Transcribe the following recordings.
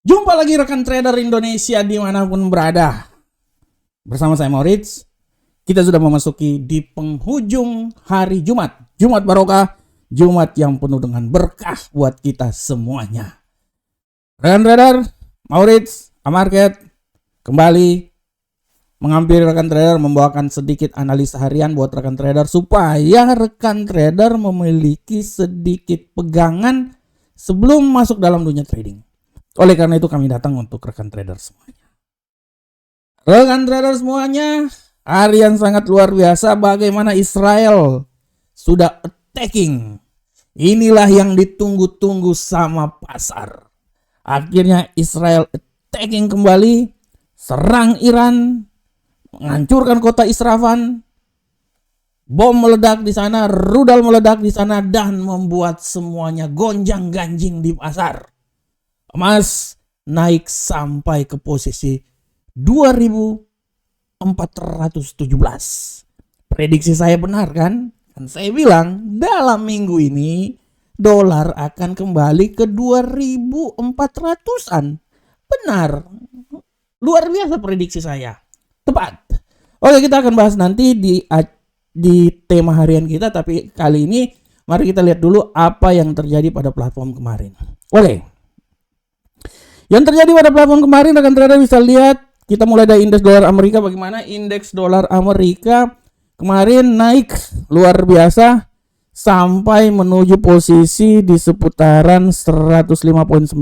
Jumpa lagi rekan trader Indonesia dimanapun berada. Bersama saya Maurits. Kita sudah memasuki di penghujung hari Jumat. Jumat Barokah, Jumat yang penuh dengan berkah buat kita semuanya. Rekan trader, Maurits, Amarket kembali menghampiri rekan trader, membawakan sedikit analisa harian buat rekan trader supaya rekan trader memiliki sedikit pegangan sebelum masuk dalam dunia trading. Oleh karena itu kami datang untuk rekan trader semuanya. Rekan trader semuanya, hari yang sangat luar biasa bagaimana Israel sudah attacking. Inilah yang ditunggu-tunggu sama pasar. Akhirnya Israel attacking kembali, serang Iran, menghancurkan kota Isfahan. Bom meledak di sana, rudal meledak di sana dan membuat semuanya gonjang-ganjing di pasar. Emas naik sampai ke posisi 2417. Prediksi saya benar kan? Kan saya bilang dalam minggu ini dolar akan kembali ke 2400-an. Benar. Luar biasa prediksi saya. Tepat. Oke, kita akan bahas nanti di tema harian kita, tapi kali ini mari kita lihat dulu apa yang terjadi pada platform kemarin. Oke. Yang terjadi pada platform kemarin, rekan trader bisa lihat, kita mulai dari indeks dolar Amerika. Bagaimana indeks dolar Amerika kemarin naik luar biasa sampai menuju posisi di seputaran 105.995.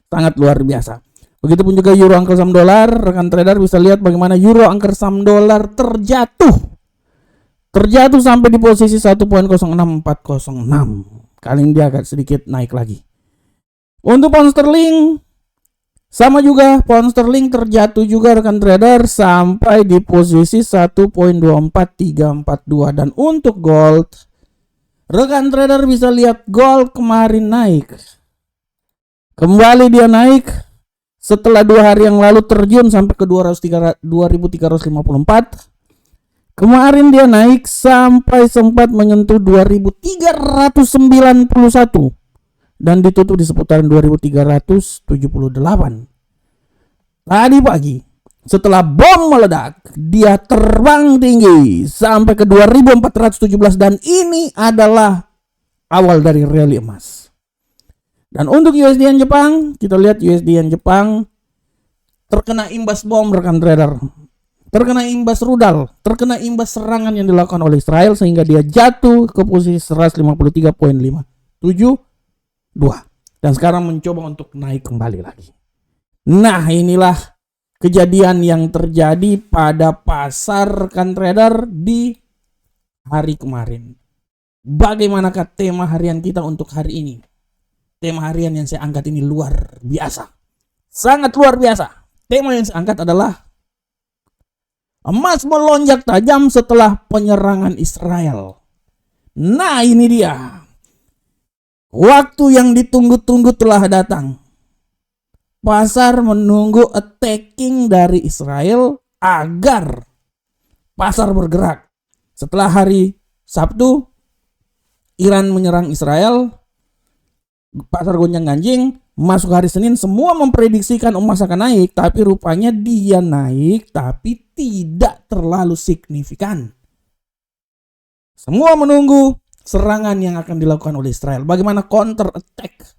Sangat luar biasa. Begitupun juga euro angker saham dolar. Rekan trader bisa lihat bagaimana euro angker saham dolar terjatuh sampai di posisi 1.06406. Kali ini dia agak sedikit naik lagi. Untuk pound sterling sama juga, pound sterling terjatuh juga rekan trader sampai di posisi 1.24342. Dan untuk gold, rekan trader bisa lihat gold kemarin naik. Kembali dia naik setelah 2 hari yang lalu terjun sampai ke 2354. Kemarin dia naik sampai sempat menyentuh 2391 dan ditutup di seputaran 2378. Tadi pagi setelah bom meledak, dia terbang tinggi sampai ke 2417 dan ini adalah awal dari rally emas. Dan untuk USD Jepang, kita lihat USD Jepang terkena imbas bom rekan trader. Terkena imbas rudal, terkena imbas serangan yang dilakukan oleh Israel sehingga dia jatuh ke posisi 153.572 dan sekarang mencoba untuk naik kembali lagi. Nah, inilah kejadian yang terjadi pada pasar rekan trader di hari kemarin. Bagaimanakah tema harian kita untuk hari ini? Tema harian yang saya angkat ini luar biasa. Sangat luar biasa. Tema yang saya angkat adalah emas melonjak tajam setelah penyerangan Israel. Nah, ini dia. Waktu yang ditunggu-tunggu telah datang. Pasar menunggu attacking dari Israel agar pasar bergerak. Setelah hari Sabtu, Iran menyerang Israel, pasar gonjang-ganjing. Masuk hari Senin, semua memprediksikan emas akan naik, tapi rupanya dia naik, tapi tidak terlalu signifikan. Semua menunggu serangan yang akan dilakukan oleh Israel. Bagaimana counter attack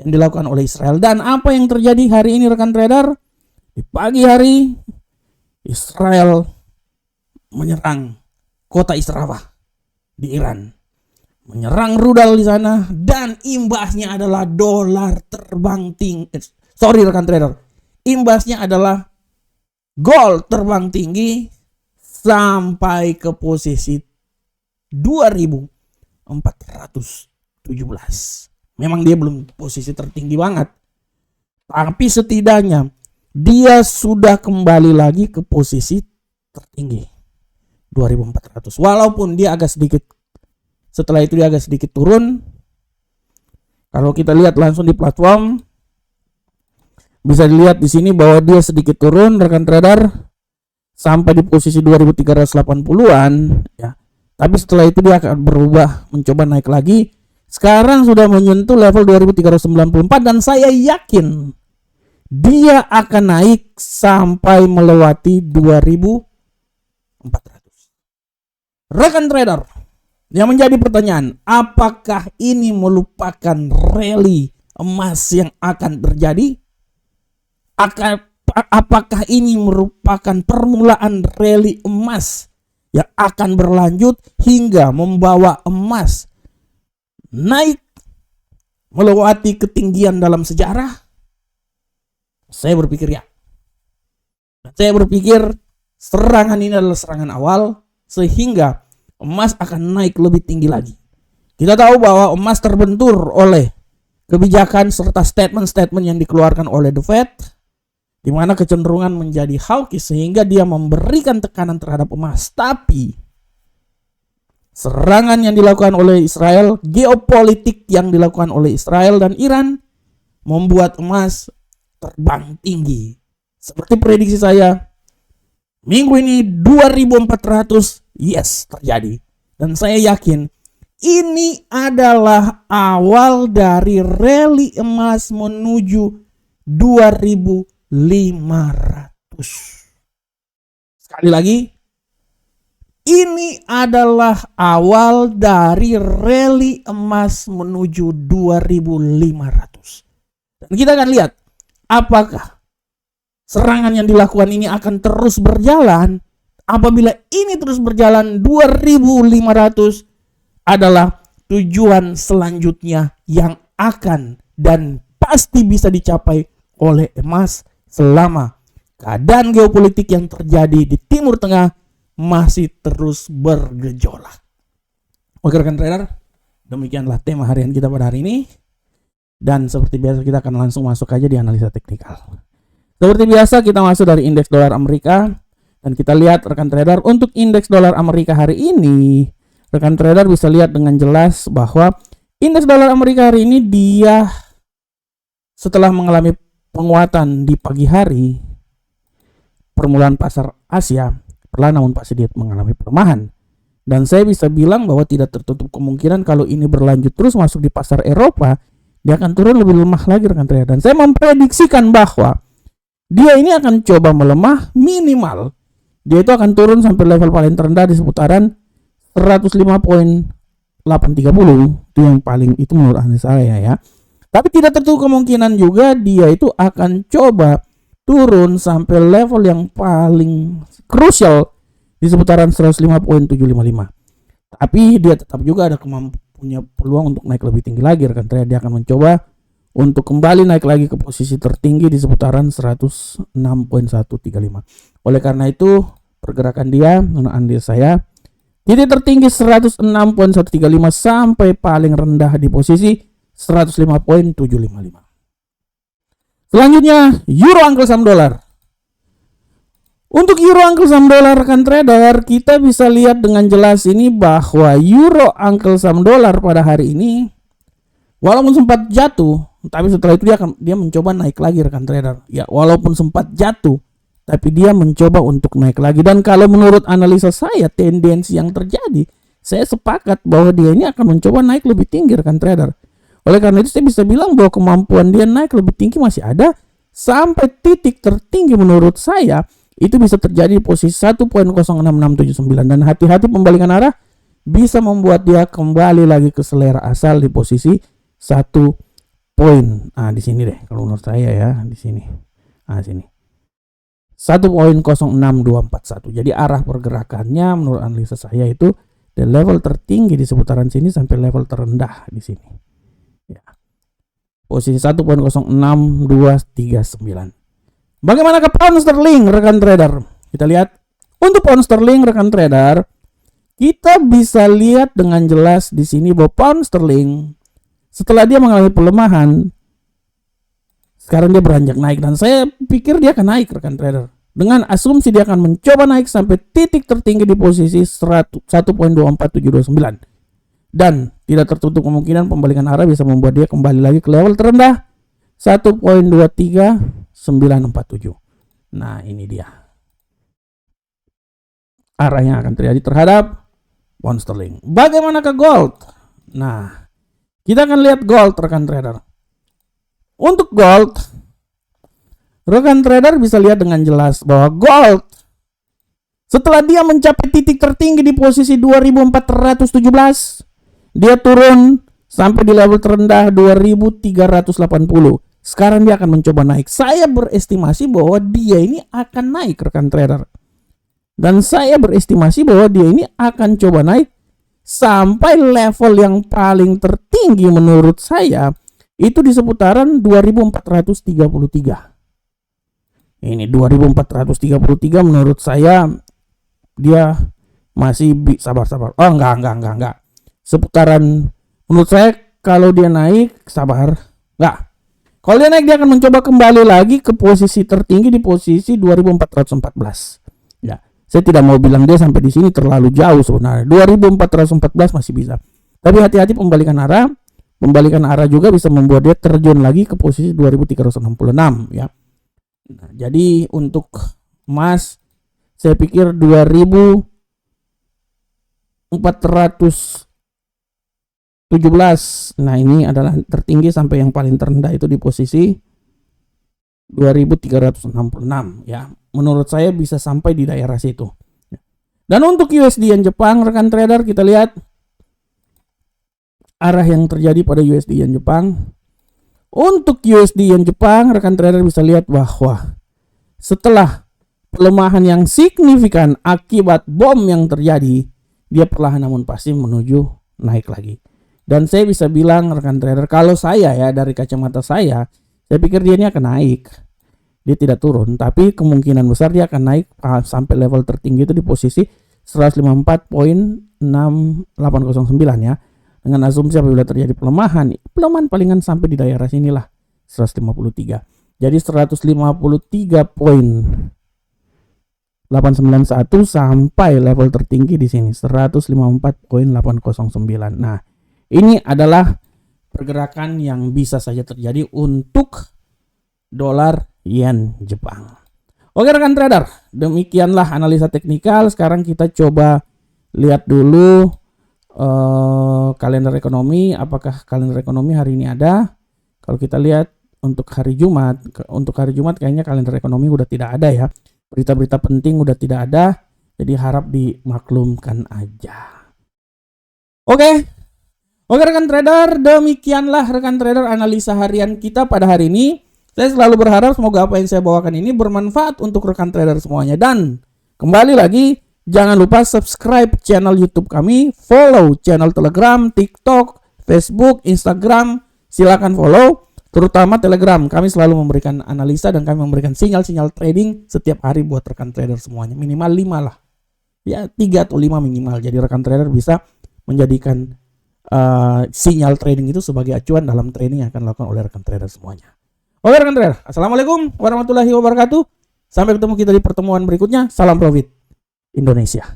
yang dilakukan oleh Israel. Dan apa yang terjadi hari ini rekan trader? Di pagi hari Israel menyerang kota Isfahan di Iran. Menyerang rudal di sana dan imbasnya adalah dolar terbang tinggi. Rekan trader. Imbasnya adalah gold terbang tinggi sampai ke posisi 2417. Memang dia belum posisi tertinggi banget, tapi setidaknya dia sudah kembali lagi ke posisi tertinggi 2400. Walaupun dia agak sedikit, setelah itu dia agak sedikit turun. Kalau kita lihat langsung di platform, bisa dilihat di sini bahwa dia sedikit turun rekan trader sampai di posisi 2380-an ya. Tapi setelah itu dia akan berubah, mencoba naik lagi Sekarang sudah menyentuh level 2394 dan saya yakin dia akan naik sampai melewati 2400. Rekan trader, yang menjadi pertanyaan, apakah ini merupakan rally emas yang akan terjadi? Apakah ini merupakan permulaan rally emas yang akan berlanjut hingga membawa emas naik melewati ketinggian dalam sejarah? Saya berpikir ya. Saya berpikir serangan ini adalah serangan awal sehingga emas akan naik lebih tinggi lagi. Kita tahu bahwa emas terbentur oleh kebijakan serta statement-statement yang dikeluarkan oleh The Fed, di mana kecenderungan menjadi hawkish sehingga dia memberikan tekanan terhadap emas. Tapi serangan yang dilakukan oleh Israel, geopolitik yang dilakukan oleh Israel dan Iran membuat emas terbang tinggi. Seperti prediksi saya, minggu ini 2400 yes terjadi. Dan saya yakin ini adalah awal dari rally emas menuju 2500. Sekali lagi, ini adalah awal dari rally emas menuju 2500. Dan kita akan lihat apakah serangan yang dilakukan ini akan terus berjalan. Apabila ini terus berjalan, 2500 adalah tujuan selanjutnya yang akan dan pasti bisa dicapai oleh emas selama keadaan geopolitik yang terjadi di Timur Tengah masih terus bergejolak. Oke rekan trader, demikianlah tema harian kita pada hari ini. Dan seperti biasa kita akan langsung masuk aja di analisa teknikal. Seperti biasa kita masuk dari indeks dolar Amerika. Dan kita lihat rekan trader, untuk indeks dolar Amerika hari ini, rekan trader bisa lihat dengan jelas bahwa indeks dolar Amerika hari ini dia setelah mengalami penguatan di pagi hari, permulaan pasar Asia perlahan namun pasti dia mengalami pelemahan. Dan saya bisa bilang bahwa tidak tertutup kemungkinan kalau ini berlanjut terus masuk di pasar Eropa, dia akan turun lebih lemah lagi rekan trader. Dan saya memprediksikan bahwa dia ini akan coba melemah minimal. Dia itu akan turun sampai level paling terendah di seputaran 105.830. Itu yang paling, itu menurut analisa saya ya. Tapi tidak tertutup kemungkinan juga dia itu akan coba turun sampai level yang paling krusial di seputaran 105.755. Tapi dia tetap juga ada punya peluang untuk naik lebih tinggi lagi rekan trader. Dia akan mencoba untuk kembali naik lagi ke posisi tertinggi di seputaran 106.135. Oleh karena itu pergerakan dia menurut analisa saya, titik tertinggi 106.135 sampai paling rendah di posisi 105.755. Selanjutnya euro angkel saham dolar. Untuk euro angkel saham dolar rekan trader, kita bisa lihat dengan jelas ini bahwa euro angkel saham dolar pada hari ini walaupun sempat jatuh, tapi setelah itu dia mencoba naik lagi rekan trader. Ya, walaupun sempat jatuh, tapi dia mencoba untuk naik lagi. Dan kalau menurut analisa saya, tendensi yang terjadi, saya sepakat bahwa dia ini akan mencoba naik lebih tinggi rekan trader. Oleh karena itu saya bisa bilang bahwa kemampuan dia naik lebih tinggi masih ada sampai titik tertinggi menurut saya itu bisa terjadi di posisi 1.06679. Dan hati-hati pembalikan arah bisa membuat dia kembali lagi ke selera asal di posisi 1 poin. Di sini deh kalau menurut saya ya, di sini. Sini. 1.06241. Jadi arah pergerakannya menurut analisa saya itu dari level tertinggi di seputaran sini sampai level terendah di sini. Ya. Posisi 1.06239. Bagaimana ke pound sterling rekan trader? Kita lihat untuk pound sterling rekan trader, kita bisa lihat dengan jelas di sini bahwa pound sterling setelah dia mengalami pelemahan, sekarang dia beranjak naik dan saya pikir dia akan naik rekan trader. Dengan asumsi dia akan mencoba naik sampai titik tertinggi di posisi 1.24729. Dan tidak tertutup kemungkinan pembalikan arah bisa membuat dia kembali lagi ke level terendah 1.23947. Nah, ini dia arah yang akan terjadi terhadap pound sterling. Bagaimana ke gold? Nah, Kita akan lihat gold rekan trader. Untuk gold, rekan trader bisa lihat dengan jelas bahwa gold setelah dia mencapai titik tertinggi di posisi 2417, dia turun sampai di level terendah 2380. Sekarang dia akan mencoba naik. Saya berestimasi bahwa dia ini akan naik rekan trader. Dan saya berestimasi bahwa dia ini akan coba naik sampai level yang paling tertinggi menurut saya itu di seputaran 2433. Ini 2433 menurut saya dia masih sabar. Oh enggak. Seputaran menurut saya kalau dia naik sabar. Enggak. Kalau dia naik dia akan mencoba kembali lagi ke posisi tertinggi di posisi 2414. Ya, saya tidak mau bilang dia sampai di sini terlalu jauh sebenarnya. 2414 masih bisa. Tapi hati-hati pembalikan arah. Pembalikan arah juga bisa membuat dia terjun lagi ke posisi 2366 ya. Nah, jadi untuk emas saya pikir 2417. Nah, ini adalah tertinggi sampai yang paling terendah itu di posisi 2366 ya. Menurut saya bisa sampai di daerah situ. Dan untuk USD yen Jepang rekan trader, kita lihat arah yang terjadi pada USD yen Jepang. Untuk USD yen Jepang rekan trader bisa lihat bahwa setelah pelemahan yang signifikan akibat bom yang terjadi, dia perlahan namun pasti menuju naik lagi. Dan saya bisa bilang rekan trader, kalau saya ya dari kacamata saya pikir dia ini akan naik. Dia tidak turun, tapi kemungkinan besar dia akan naik sampai level tertinggi itu di posisi 154.6809 ya. Dengan asumsi apabila terjadi pelemahan palingan sampai di daerah sinilah 153. Jadi 153.891 sampai level tertinggi di sini 154.809. Nah, ini adalah pergerakan yang bisa saja terjadi untuk dolar yen Jepang. Oke rekan trader, demikianlah analisa teknikal. Sekarang kita coba lihat dulu kalender ekonomi. Apakah kalender ekonomi hari ini ada? Kalau kita lihat untuk hari Jumat kayaknya kalender ekonomi udah tidak ada ya. Berita-berita penting udah tidak ada. Jadi harap dimaklumkan aja. Oke rekan trader, demikianlah rekan trader analisa harian kita pada hari ini. Saya selalu berharap semoga apa yang saya bawakan ini bermanfaat untuk rekan trader semuanya. Dan kembali lagi, jangan lupa subscribe channel YouTube kami, follow channel Telegram, TikTok, Facebook, Instagram. Silakan follow, terutama Telegram. Kami selalu memberikan analisa dan kami memberikan sinyal-sinyal trading setiap hari buat rekan trader semuanya. Minimal 5 lah. Ya, 3 atau 5 minimal. Jadi rekan trader bisa menjadikan sinyal trading itu sebagai acuan dalam trading yang akan dilakukan oleh rekan trader semuanya. Oke rekan trader, assalamualaikum warahmatullahi wabarakatuh. Sampai ketemu kita di pertemuan berikutnya. Salam profit Indonesia.